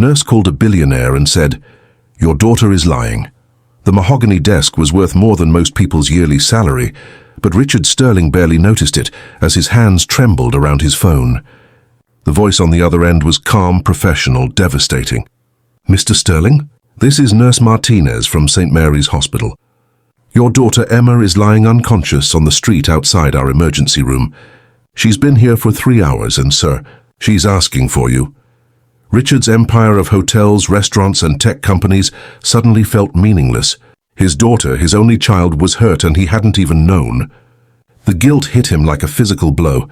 Nurse called a billionaire and said, "Your daughter is lying." The mahogany desk was worth more than most people's yearly salary, but Richard Sterling barely noticed it as his hands trembled around his phone. The voice on the other end was calm, professional, devastating. "Mr. Sterling, this is Nurse Martinez from St. Mary's Hospital. Your daughter Emma is lying unconscious on the street outside our emergency room. She's been here for 3 hours and, sir, she's asking for you." Richard's empire of hotels, restaurants, and tech companies suddenly felt meaningless. His daughter, his only child, was hurt and he hadn't even known. The guilt hit him like a physical blow.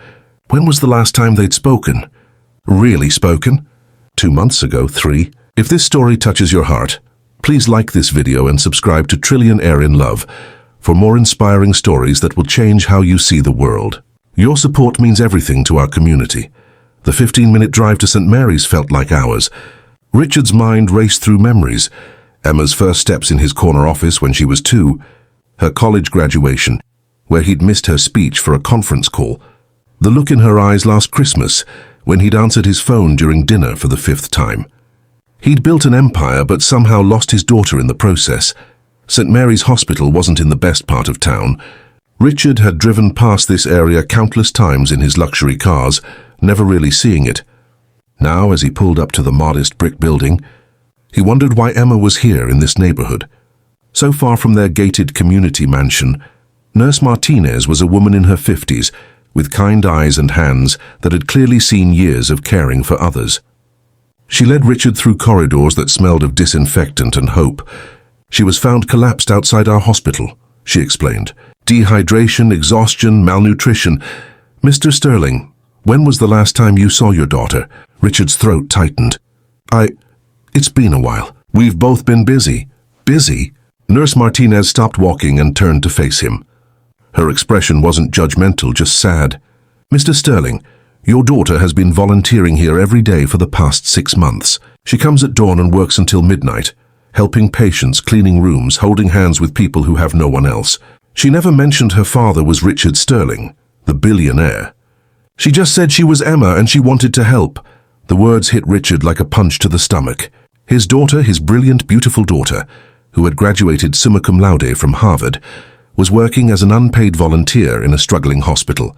When was the last time they'd spoken? Really spoken? 2 months ago, 3. If this story touches your heart, please like this video and subscribe to Billionaire in Love for more inspiring stories that will change how you see the world. Your support means everything to our community. The 15-minute drive to St. Mary's felt like hours. Richard's mind raced through memories. Emma's first steps in his corner office when she was 2, her college graduation, where he'd missed her speech for a conference call, the look in her eyes last Christmas when he'd answered his phone during dinner for the 5th time. He'd built an empire but somehow lost his daughter in the process. St. Mary's Hospital wasn't in the best part of town. Richard had driven past this area countless times in his luxury cars, never really seeing it. Now, as he pulled up to the modest brick building, he wondered why Emma was here in this neighborhood. So far from their gated community mansion, Nurse Martinez was a woman in her 50s, with kind eyes and hands that had clearly seen years of caring for others. She led Richard through corridors that smelled of disinfectant and hope. "She was found collapsed outside our hospital," she explained. "Dehydration, exhaustion, malnutrition. Mr. Sterling, when was the last time you saw your daughter?" Richard's throat tightened. It's been a while. We've both been busy." "Busy?" Nurse Martinez stopped walking and turned to face him. Her expression wasn't judgmental, just sad. "Mr. Sterling, your daughter has been volunteering here every day for the past 6 months. She comes at dawn and works until midnight, helping patients, cleaning rooms, holding hands with people who have no one else. She never mentioned her father was Richard Sterling, the billionaire. She just said she was Emma and she wanted to help." The words hit Richard like a punch to the stomach. His daughter, his brilliant, beautiful daughter, who had graduated summa cum laude from Harvard, was working as an unpaid volunteer in a struggling hospital.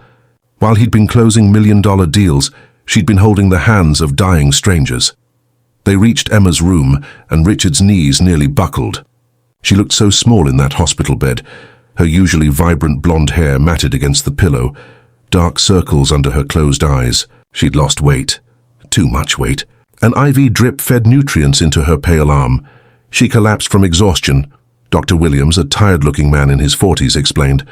While he'd been closing million-dollar deals, she'd been holding the hands of dying strangers. They reached Emma's room, and Richard's knees nearly buckled. She looked so small in that hospital bed, her usually vibrant blonde hair matted against the pillow, dark circles under her closed eyes. She'd lost weight. Too much weight. An IV drip fed nutrients into her pale arm. She collapsed from exhaustion. Dr. Williams, a tired-looking man in his 40s, explained.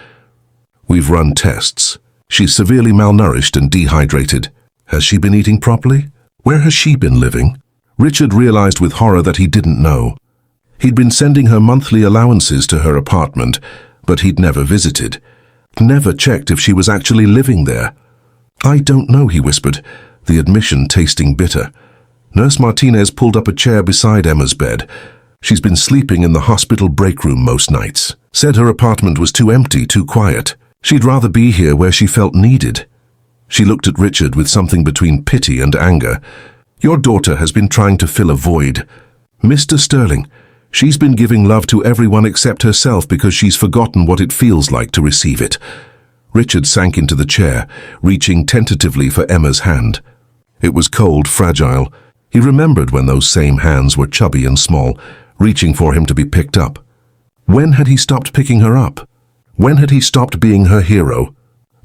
"We've run tests. She's severely malnourished and dehydrated. Has she been eating properly? Where has she been living?" Richard realized with horror that he didn't know. He'd been sending her monthly allowances to her apartment, but he'd never visited. Never checked if she was actually living there. "I don't know," he whispered, the admission tasting bitter. Nurse Martinez pulled up a chair beside Emma's bed. "She's been sleeping in the hospital break room most nights. Said her apartment was too empty, too quiet. She'd rather be here where she felt needed." She looked at Richard with something between pity and anger. "Your daughter has been trying to fill a void. Mr. Sterling, she's been giving love to everyone except herself because she's forgotten what it feels like to receive it." Richard sank into the chair, reaching tentatively for Emma's hand. It was cold, fragile. He remembered when those same hands were chubby and small, reaching for him to be picked up. When had he stopped picking her up? When had he stopped being her hero?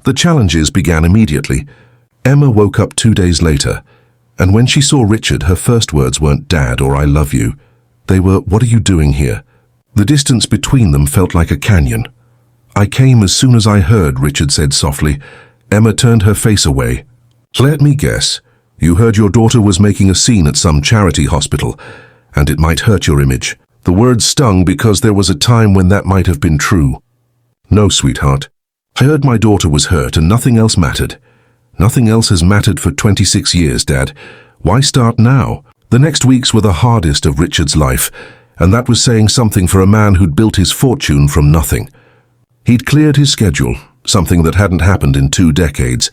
The challenges began immediately. Emma woke up 2 days later, and when she saw Richard, her first words weren't "Dad" or "I love you." They were, "What are you doing here?" The distance between them felt like a canyon. "I came as soon as I heard," Richard said softly. Emma turned her face away. "Let me guess. You heard your daughter was making a scene at some charity hospital, and it might hurt your image." The words stung because there was a time when that might have been true. "No, sweetheart. I heard my daughter was hurt and nothing else mattered. Nothing else has mattered for 26 years, Dad. Why start now?" The next weeks were the hardest of Richard's life, and that was saying something for a man who'd built his fortune from nothing. He'd cleared his schedule, something that hadn't happened in 2 decades,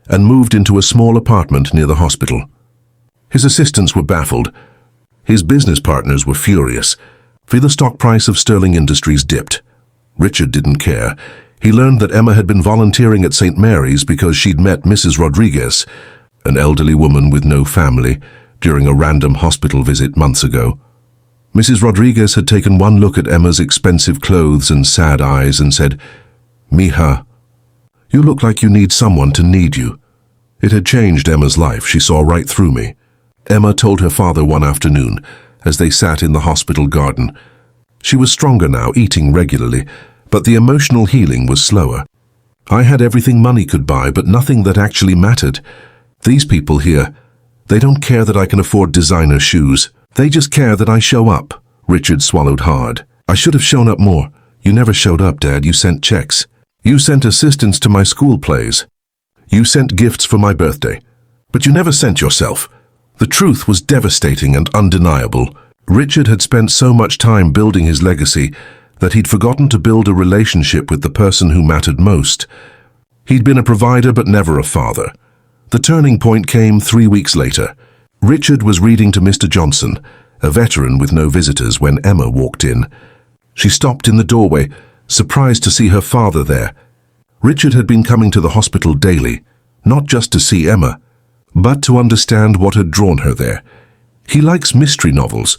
and moved into a small apartment near the hospital. His assistants were baffled. His business partners were furious, for the stock price of Sterling Industries dipped. Richard didn't care. He learned that Emma had been volunteering at St. Mary's because she'd met Mrs. Rodriguez, an elderly woman with no family, during a random hospital visit months ago. Mrs. Rodriguez had taken one look at Emma's expensive clothes and sad eyes and said, "Mija, you look like you need someone to need you." It had changed Emma's life. She saw right through me. Emma told her father one afternoon, as they sat in the hospital garden. She was stronger now, eating regularly, but the emotional healing was slower. "I had everything money could buy, but nothing that actually mattered. These people here, they don't care that I can afford designer shoes. They just care that I show up." Richard swallowed hard. "I should have shown up more. You never showed up, Dad. You sent checks. You sent assistants to my school plays. You sent gifts for my birthday. But you never sent yourself." The truth was devastating and undeniable. Richard had spent so much time building his legacy that he'd forgotten to build a relationship with the person who mattered most. He'd been a provider but never a father. The turning point came 3 weeks later. Richard was reading to Mr. Johnson, a veteran with no visitors, when Emma walked in. She stopped in the doorway, surprised to see her father there. Richard had been coming to the hospital daily, not just to see Emma, but to understand what had drawn her there. "He likes mystery novels,"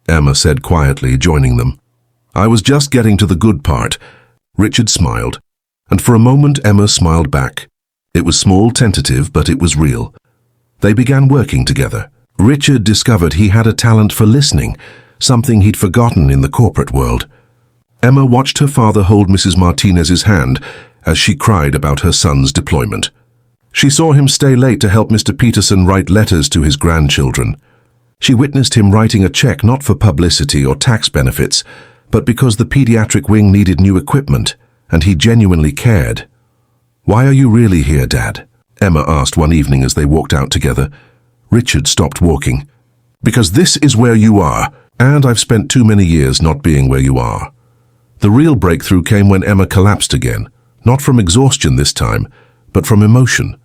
Emma said quietly, joining them. "I was just getting to the good part." Richard smiled, and for a moment Emma smiled back. It was small, tentative, but it was real. They began working together. Richard discovered he had a talent for listening, something he'd forgotten in the corporate world. Emma watched her father hold Mrs. Martinez's hand as she cried about her son's deployment. She saw him stay late to help Mr. Peterson write letters to his grandchildren. She witnessed him writing a check not for publicity or tax benefits, but because the pediatric wing needed new equipment, and he genuinely cared. "Why are you really here, Dad?" Emma asked one evening as they walked out together. Richard stopped walking. "Because this is where you are, and I've spent too many years not being where you are." The real breakthrough came when Emma collapsed again, not from exhaustion this time, but from emotion.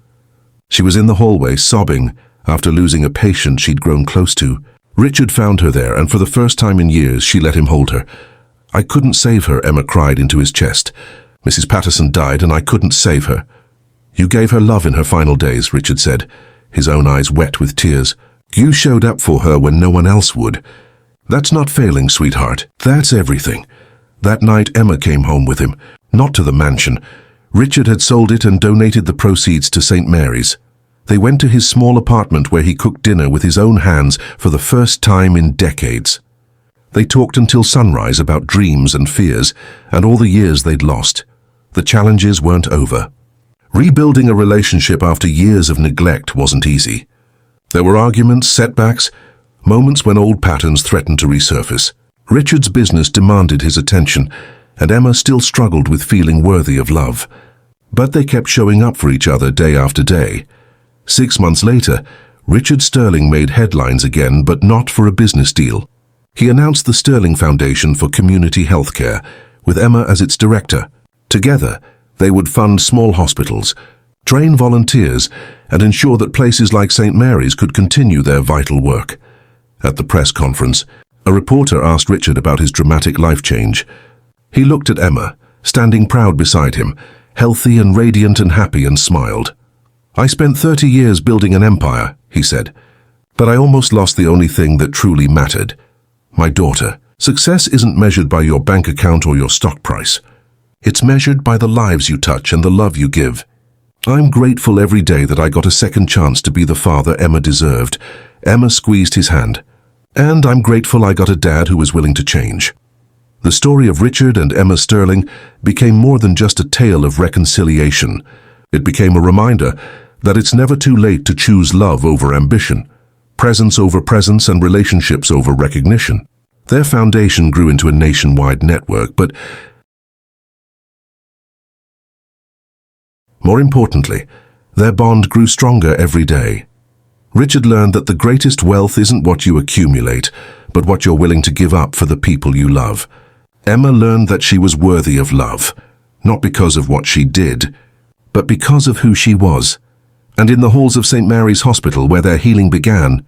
She was in the hallway, sobbing, after losing a patient she'd grown close to. Richard found her there, and for the first time in years, she let him hold her. "I couldn't save her," Emma cried into his chest. "Mrs. Patterson died, and I couldn't save her." "You gave her love in her final days," Richard said, his own eyes wet with tears. "You showed up for her when no one else would. That's not failing, sweetheart. That's everything." That night, Emma came home with him, not to the mansion. Richard had sold it and donated the proceeds to St. Mary's. They went to his small apartment where he cooked dinner with his own hands for the first time in decades. They talked until sunrise about dreams and fears and all the years they'd lost. The challenges weren't over. Rebuilding a relationship after years of neglect wasn't easy. There were arguments, setbacks, moments when old patterns threatened to resurface. Richard's business demanded his attention, and Emma still struggled with feeling worthy of love. But they kept showing up for each other day after day. 6 months later, Richard Sterling made headlines again, but not for a business deal. He announced the Sterling Foundation for Community Healthcare, with Emma as its director. Together, they would fund small hospitals, train volunteers, and ensure that places like St. Mary's could continue their vital work. At the press conference, a reporter asked Richard about his dramatic life change. He looked at Emma, standing proud beside him, healthy and radiant and happy, and smiled. "I spent 30 years building an empire," he said, "but I almost lost the only thing that truly mattered. My daughter. Success isn't measured by your bank account or your stock price. It's measured by the lives you touch and the love you give. I'm grateful every day that I got a second chance to be the father Emma deserved." Emma squeezed his hand. "And I'm grateful I got a dad who was willing to change." The story of Richard and Emma Sterling became more than just a tale of reconciliation. It became a reminder that it's never too late to choose love over ambition, presence over presence, and relationships over recognition. Their foundation grew into a nationwide network, but more importantly, their bond grew stronger every day. Richard learned that the greatest wealth isn't what you accumulate, but what you're willing to give up for the people you love. Emma learned that she was worthy of love, not because of what she did, but because of who she was. And in the halls of St. Mary's Hospital, where their healing began,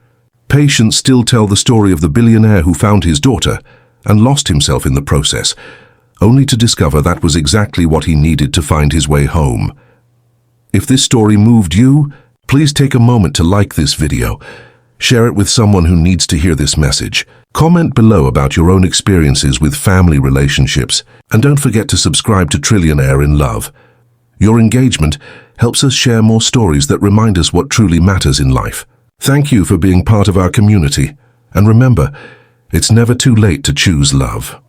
Patients still tell the story of the billionaire who found his daughter and lost himself in the process, only to discover that was exactly what he needed to find his way home. If this story moved you, please take a moment to like this video. Share it with someone who needs to hear this message. Comment below about your own experiences with family relationships, and don't forget to subscribe to Trillionaire in Love. Your engagement helps us share more stories that remind us what truly matters in life. Thank you for being part of our community, and remember, it's never too late to choose love.